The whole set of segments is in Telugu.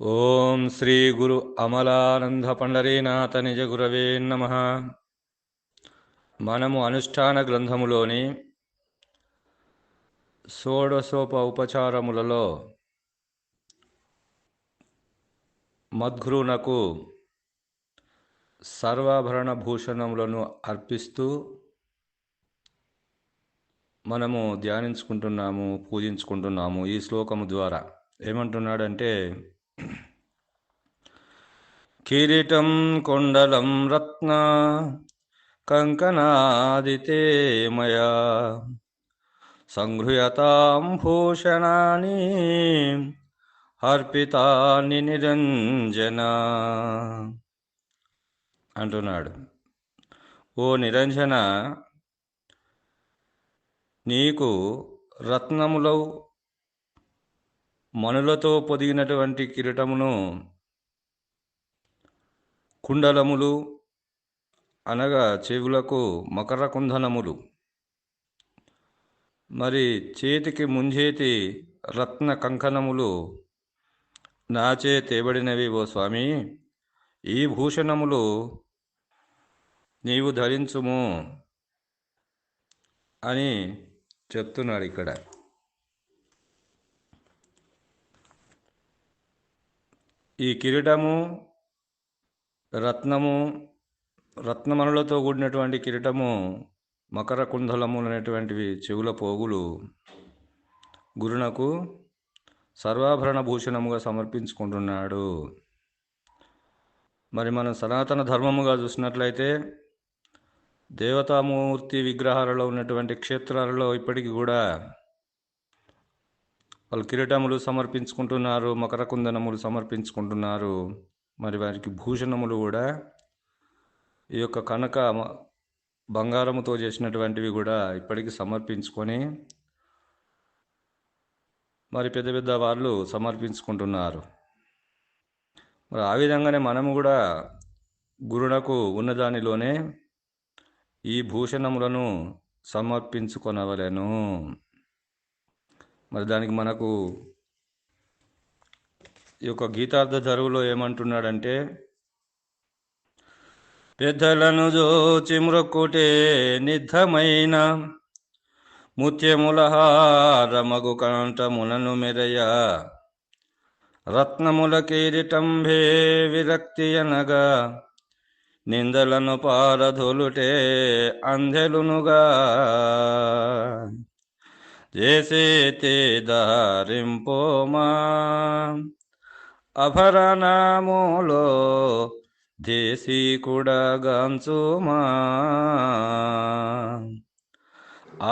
ఓం శ్రీ గురు అమలానంద పండరీనాథ నిజ గురవే నమ. మనము అనుష్ఠాన గ్రంథములోని షోడశోప ఉపచారములలో మద్గురునకు సర్వాభరణ భూషణములను అర్పిస్తూ మనము ధ్యానించుకుంటున్నాము, పూజించుకుంటున్నాము. ఈ శ్లోకము ద్వారా ఏమంటున్నాడంటే, కిరీటం కొండలం రత్న కంకణాదితే మయా సంగృహ్యతాం భూషణాని అర్పితాని నిరంజన అంటున్నాడు. ఓ నిరంజన, నీకు రత్నములో మణులతో పొదిగినటువంటి కిరీటమును, కుండలములు అనగా చెవులకు మకర కుందనములు, మరి చేతికి ముంజేతి రత్న కంకణములు నాచే తేబడినవి ఓ స్వామి. ఈ భూషణములు నీవు ధరించుము అని చెప్తున్నాడు ఇక్కడ. ఈ కిరీటము రత్నమణులతో కూడినటువంటి కిరీటము, మకర కుండలము అనేటువంటివి చెవుల పోగులు గురునకు సర్వాభరణ భూషణముగా సమర్పించుకుంటున్నాడు. మరి మనం సనాతన ధర్మముగా చూసినట్లయితే దేవతామూర్తి విగ్రహాలలో ఉన్నటువంటి క్షేత్రాలలో ఇప్పటికీ కూడా వాళ్ళు కిరీటములు సమర్పించుకుంటున్నారు, మకర కుందనములు సమర్పించుకుంటున్నారు. మరి వారికి భూషణములు కూడా ఈ యొక్క కనక బంగారముతో చేసినటువంటివి కూడా ఇప్పటికీ సమర్పించుకొని మరి పెద్ద పెద్ద వాళ్ళు సమర్పించుకుంటున్నారు. మరి ఆ విధంగానే మనము కూడా గురునకు ఉన్నదానిలోనే ఈ భూషణములను సమర్పించుకొనవలెను. మరి దానికి మనకు ఈ యొక్క గీతార్థ ధరువులో ఏమంటున్నాడంటే, పెద్దలను జోచి మ్రొక్కుటే నిద్ధమైన ముత్యములహారమగు కంఠములను మెరయ రత్నముల కిరీటంభే విరక్తి అనగా నిందలను పారధోలుటే అంధెలునుగా చేసేతే దారింపోమా అభరణములో దేశీ కూడా గాంచుమా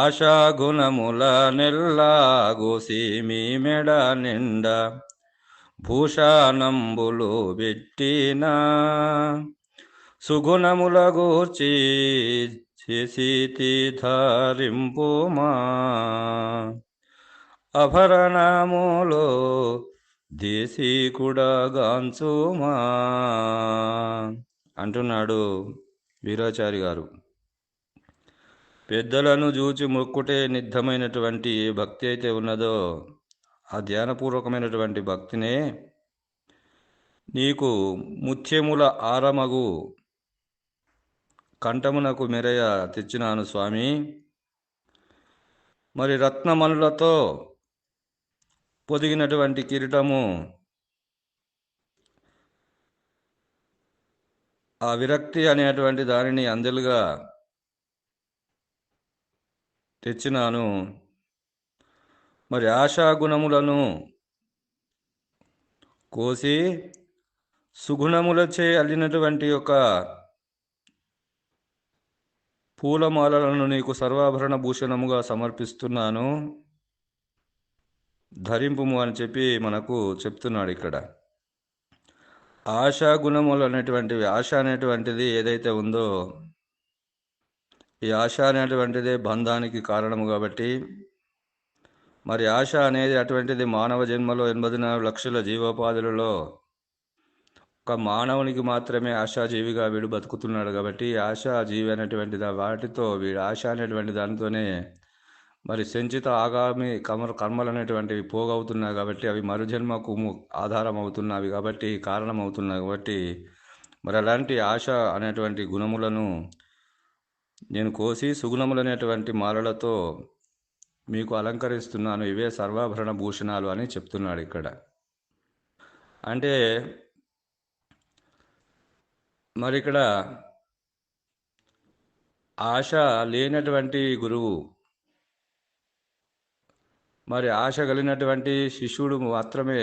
ఆశా గుణముల నెల్లాగోసి మీ మెడ నిండా భూషానంబులు పెట్టిన సుగుణముల గూర్చి చేసి ధారింపుమా అభరణములో దేశీ కూడా గాంచుమా అంటున్నాడు వీరాచారి గారు. పెద్దలను చూచి మొక్కుటే నిద్ధమైనటువంటి ఏ భక్తి అయితే ఉన్నదో ఆ ధ్యానపూర్వకమైనటువంటి భక్తినే నీకు ముత్యముల ఆరమగు కంఠమునకు మెరయ తెచ్చినాను స్వామి. మరి రత్నమణులతో పొదిగినటువంటి కిరీటము, ఆ విరక్తి అనేటువంటి దానిని అందెలుగా తెచ్చినాను. మరి ఆశాగుణములను కోసి సుగుణములచే అల్లినటువంటి యొక్క పూలమాలలను నీకు సర్వాభరణ భూషణముగా సమర్పిస్తున్నాను, ధరింపుము అని చెప్పి మనకు చెప్తున్నాడు ఇక్కడ. ఆశా గుణములు అనేటువంటివి, ఆశ అనేటువంటిది ఏదైతే ఉందో ఈ ఆశ అనేటువంటిదే బంధానికి కారణము. కాబట్టి మరి ఆశ అనేది అటువంటిది మానవ జన్మలో 84 లక్షల జీవోపాధులలో ఒక మానవునికి మాత్రమే ఆశాజీవిగా వీడు బతుకుతున్నాడు. కాబట్టి ఆశాజీవి అనేటువంటి వాటితో వీడు ఆశ అనేటువంటి దానితోనే మరి సంచిత ఆగామి కర్మలు అనేటువంటివి పోగవుతున్నాయి కాబట్టి అవి మరుజన్మకు ఆధారం అవుతున్నవి కాబట్టి కారణం అవుతున్నాయి కాబట్టి మరి అలాంటి ఆశ అనేటువంటి గుణములను నేను కోసి సుగుణములనేటువంటి మాలలతో మీకు అలంకరిస్తున్నాను, ఇవే సర్వాభరణ భూషణాలు అని చెప్తున్నాడు ఇక్కడ. అంటే మరి ఇక్కడ ఆశ లేనటువంటి గురువు, మరి ఆశ కలిగినటువంటి శిష్యుడు మాత్రమే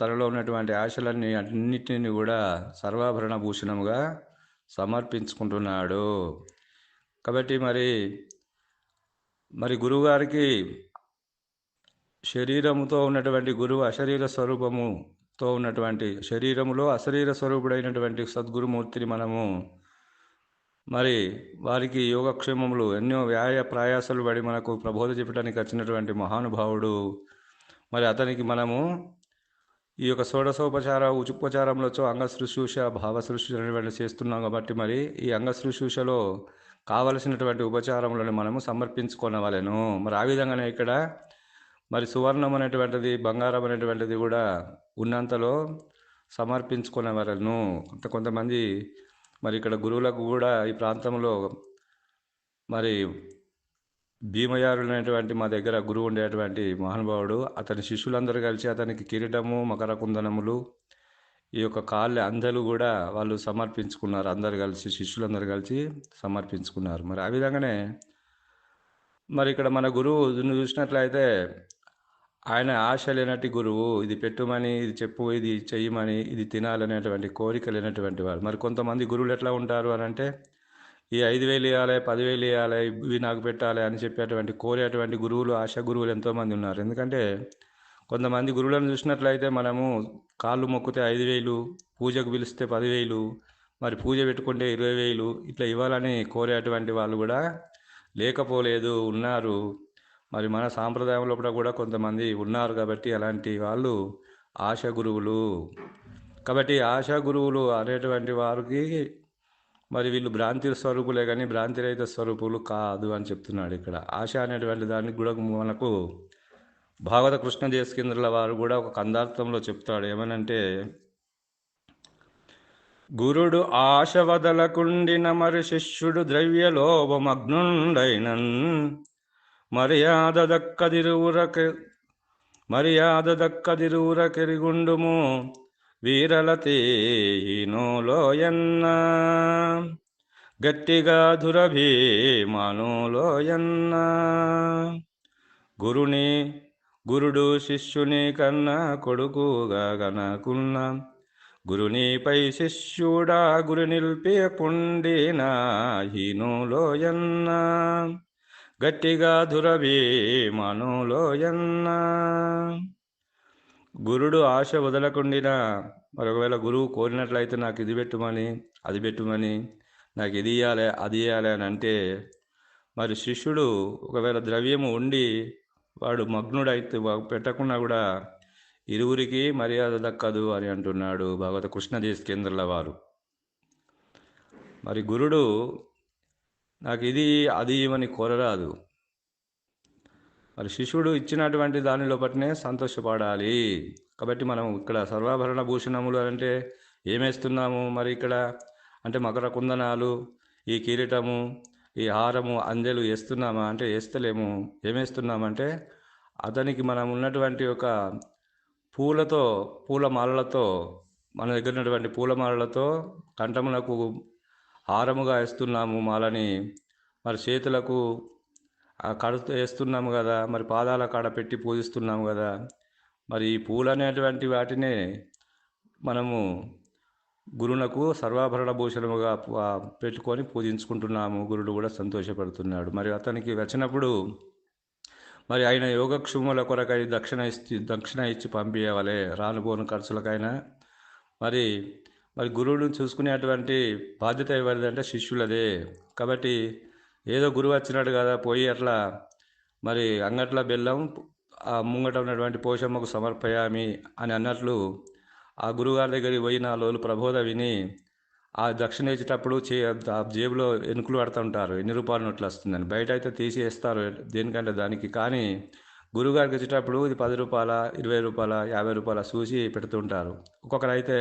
తనలో ఉన్నటువంటి ఆశలన్నీ అన్నిటిని కూడా సర్వాభరణ భూషణముగా సమర్పించుకుంటున్నాడు. కాబట్టి మరి గురువుగారికి శరీరముతో ఉన్నటువంటి గురువు అశరీర స్వరూపముతో ఉన్నటువంటి శరీరములో అశరీర స్వరూపుడైనటువంటి సద్గురుమూర్తిని మనము మరి వారికి యోగక్షేమములు ఎన్నో ప్రయాసాలు పడి మనకు ప్రబోధ చెప్పడానికి వచ్చినటువంటి మహానుభావుడు. మరి అతనికి మనము ఈ యొక్క షోడశోపచార ఉపచారంలో అంగశుశ్రూష భావశుశ్రూష అనేటువంటి చేస్తున్నాం కాబట్టి మరి ఈ అంగశుశ్రూషలో కావలసినటువంటి ఉపచారములను మనము సమర్పించుకోనవలెను. మరి ఆ విధంగానే ఇక్కడ మరి సువర్ణం అనేటువంటిది బంగారం అనేటువంటిది కూడా ఉన్నంతలో సమర్పించుకునేవారను. కొంతమంది మరి ఇక్కడ గురువులకు కూడా ఈ ప్రాంతంలో మరి భీమయారులు అనేటువంటి మా దగ్గర గురువు ఉండేటువంటి మహానుభావుడు, అతని శిష్యులందరూ కలిసి అతనికి కిరీటము మకర కుందనములు ఈ యొక్క కాళ్ళ అందలు కూడా వాళ్ళు సమర్పించుకున్నారు. అందరు కలిసి శిష్యులందరూ కలిసి సమర్పించుకున్నారు. మరి ఆ విధంగానే మరి ఇక్కడ మన గురువు చూసినట్లయితే ఆయన ఆశ లేనట్టి గురువు. ఇది పెట్టుమని, ఇది చెప్పు, ఇది చెయ్యమని, ఇది తినాలనేటువంటి కోరిక లేనటువంటి వాడు. మరి కొంతమంది గురువులు ఎట్లా ఉంటారు అని అంటే ఈ 5,000 ఇవ్వాలి, 10,000 ఇవ్వాలి, ఇవి నాకు పెట్టాలి అని చెప్పేటువంటి కోరేటువంటి గురువులు, ఆశ గురువులు ఎంతోమంది ఉన్నారు. ఎందుకంటే కొంతమంది గురువులను చూసినట్లయితే మనము కాళ్ళు మొక్కితే 5,000, పూజకు పిలిస్తే 10,000, మరి పూజ పెట్టుకుంటే 20,000 ఇట్లా ఇవ్వాలని కోరేటువంటి వాళ్ళు కూడా లేకపోలేదు, ఉన్నారు. మరి మన సాంప్రదాయంలో కూడా కొంతమంది ఉన్నారు. కాబట్టి అలాంటి వాళ్ళు ఆశా గురువులు. కాబట్టి ఆశా గురువులు అనేటువంటి వారికి మరి వీళ్ళు భ్రాంతి స్వరూపులే కానీ భ్రాంతిరహిత స్వరూపులు కాదు అని చెప్తున్నాడు ఇక్కడ. ఆశ అనేటువంటి దానికి కూడా మనకు భాగవత కృష్ణ దేశకేంద్రుల వారు కూడా ఒక కందార్థంలో చెప్తాడు. ఏమనంటే, గురుడు ఆశ వదలకుండిన మరి శిష్యుడు ద్రవ్యలోభమగ్నుండైనన్ మర్యాద దక్కదిరువురకెరిగుండుము వీరలతీనోలోయన్న గట్టిగా దురభీమానులోయన్న. గురుడు శిష్యుని కన్నా కొడుకుగా గనకున్న గురునిపై శిష్యుడా గురు నిల్పే పుండిన హీనులోయన్న గట్టిగా దురభీమానులోయన్న. గురుడు ఆశ వదలకుండినా మరొకవేళ గురువు కోరినట్లయితే నాకు ఇది పెట్టుమని, అది పెట్టుమని, నాకు ఇది ఇవ్వాలి, అది ఇవ్వాలి అని అంటే మరి శిష్యుడు ఒకవేళ ద్రవ్యము ఉండి వాడు మగ్నుడైతే పెట్టకుండా కూడా ఇరువురికి మర్యాద దక్కదు అని అంటున్నాడు భగవత కృష్ణ దేశకేంద్రుల వారు. మరి గురుడు నాకు ఇది అది ఇవని కోరరాదు. మరి శిష్యుడు ఇచ్చినటువంటి దాని లోపలనే సంతోషపడాలి. కాబట్టి మనం ఇక్కడ సర్వాభరణ భూషణములు అంటే ఏమేస్తున్నాము మరి ఇక్కడ అంటే మకర కుందనాలు, ఈ కిరీటము, ఈ హారము, అందెలు వేస్తున్నామా అంటే వేస్తలేము. ఏమేస్తున్నామంటే అతనికి మనం ఉన్నటువంటి ఒక పూలమాలలతో మన దగ్గర ఉన్నటువంటి పూలమాలలతో కంఠములకు హారముగా వేస్తున్నాము మాలని. మరి చేతులకు కడుతూ వేస్తున్నాము కదా, మరి పాదాల కాడ పెట్టి పూజిస్తున్నాము కదా. మరి ఈ పూలు అనేటువంటి వాటినే మనము గురువునకు సర్వాభరణ భూషణముగా పెట్టుకొని పూజించుకుంటున్నాము. గురుడు కూడా సంతోషపడుతున్నాడు. మరి అతనికి వచ్చినప్పుడు మరి ఆయన యోగక్షేమాల కొరకై దక్షిణ ఇచ్చి పంపించవలే, రానుపోను ఖర్చులకైనా. మరి గురువును చూసుకునేటువంటి బాధ్యత ఎవరిదంటే శిష్యులదే. కాబట్టి ఏదో గురువు వచ్చినాడు కదా పోయి అట్లా మరి అంగట్ల బెల్లం ఆ ముంగట ఉన్నటువంటి పోషమ్మకు సమర్పయామి అని అన్నట్లు ఆ గురువుగారి దగ్గరికి పోయి 4 రోజులు ప్రబోధ విని ఆ దక్షిణ ఇచ్చేటప్పుడు ఆ జేబులో ఎనుకులు పడుతుంటారు, ఎన్ని రూపాయల నోట్లు వస్తుందని. బయట అయితే తీసి వేస్తారు దేనికంటే దానికి. కానీ గురువుగారికి ఇచ్చేటప్పుడు ఇది 10 రూపాయల, 20 రూపాయల, 50 రూపాయల చూసి పెడుతుంటారు. ఒక్కొక్కరు అయితే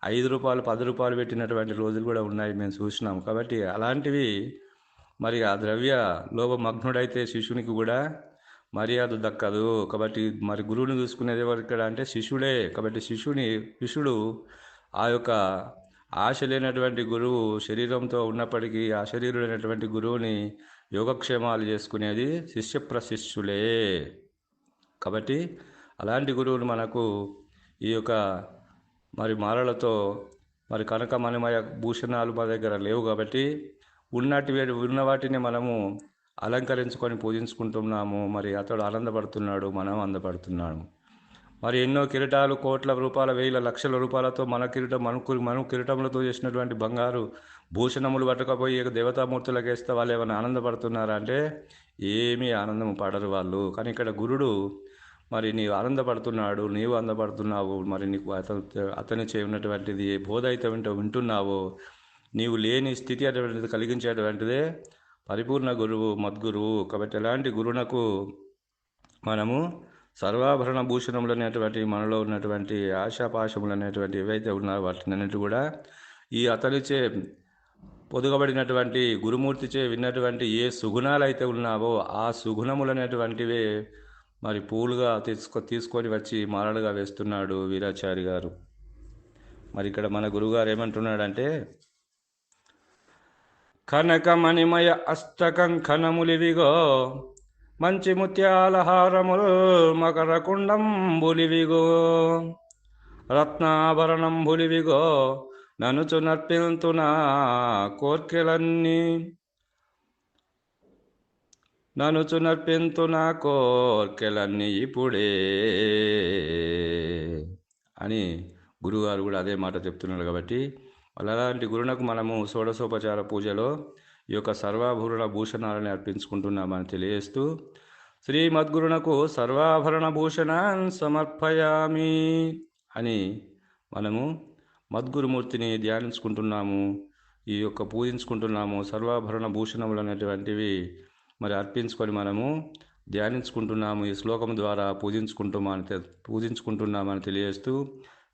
5 రూపాయలు, 10 రూపాయలు పెట్టినటువంటి రోజులు కూడా ఉన్నాయి, మేము చూసినాం. కాబట్టి అలాంటివి మరి ఆ ద్రవ్య లోభమగ్నుడైతే శిష్యునికి కూడా మర్యాద దక్కదు. కాబట్టి మరి గురువుని చూసుకునేది ఎవరు ఇక్కడ అంటే శిష్యుడే. కాబట్టి శిష్యుడు ఆ యొక్క ఆశ లేనటువంటి గురువు శరీరంతో ఉన్నప్పటికీ ఆ శరీరుడైనటువంటి గురువుని యోగక్షేమాలు చేసుకునేది శిష్య ప్రశిష్యులే. కాబట్టి అలాంటి గురువులు మనకు ఈ యొక్క మరి మాలలతో మరి కనక మణిమయ భూషణాలు మా దగ్గర లేవు. కాబట్టి ఉన్న వాటిని మనము అలంకరించుకొని పూజించుకుంటున్నాము. మరి అతడు ఆనందపడుతున్నాడు, మనం ఆనందపడుతున్నాము. మరి ఎన్నో కిరీటాలు, కోట్ల రూపాయల, వేల లక్షల రూపాయలతో మన కిరీటములతో చేసినటువంటి బంగారు భూషణములు పట్టుకపోయి దేవతామూర్తులకు వేస్తే వాళ్ళు ఏమైనా ఆనందపడుతున్నారా అంటే ఏమీ ఆనందం పడరు వాళ్ళు. కానీ ఇక్కడ గురుడు మరి నీవు ఆనందపడుతున్నాడు, నీవు ఆనందపడుతున్నావు. మరి నీకు అతని ఉన్నటువంటిది ఏ బోధ అయితే వింటున్నావో, నీవు లేని స్థితి అటువంటిది కలిగించేటువంటిదే పరిపూర్ణ గురువు, మద్గురువు. కాబట్టి ఎలాంటి గురువునకు మనము సర్వాభరణ భూషణములు అనేటువంటి మనలో ఉన్నటువంటి ఆశాపాశములు అనేటువంటి ఏవైతే ఉన్నాయో వాటిని అన్నిటి కూడా ఈ అతనిచే పొదుగబడినటువంటి గురుమూర్తిచే విన్నటువంటి ఏ సుగుణాలు అయితే ఉన్నావో ఆ సుగుణములు అనేటువంటివే మరి పూలుగా తీసుకొని వచ్చి మాలలుగా వేస్తున్నాడు వీరాచారి గారు. మరి ఇక్కడ మన గురువుగారు ఏమంటున్నాడంటే, కనకమణిమయ అష్టకం ఖనములివిగో, మంచి ముత్యాల హారములు మకర కుండంబులివిగో, రత్నాభరణంబులివిగో, ననుచు నర్పింతునా కోర్కెలన్నీ, ననుచు నర్పింతునా కోర్కెలన్నీ ఇప్పుడే అని గురువుగారు కూడా అదే మాట చెప్తున్నాడు. కాబట్టి అలాంటి గురువునకు మనము షోడశోపచార పూజలో ఈ యొక్క సర్వాభరణ భూషణాలని అర్పించుకుంటున్నామని తెలియజేస్తూ, శ్రీమద్గురునకు సర్వాభరణ భూషణాన్ సమర్పయామి అని మనము మద్గురుమూర్తిని ధ్యానించుకుంటున్నాము, ఈ యొక్క పూజించుకుంటున్నాము. సర్వాభరణ భూషణములు అనేటువంటివి మరి అర్పించుకొని మనము ధ్యానించుకుంటున్నాము. ఈ శ్లోకం ద్వారా పూజించుకుంటున్నామని తెలియజేస్తూ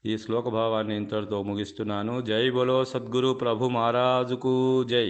ఈ శ్లోక భావాన్ని ఇంతటితో ముగిస్తున్నాను. జై బోలో సద్గురు ప్రభు మహారాజుకు జై.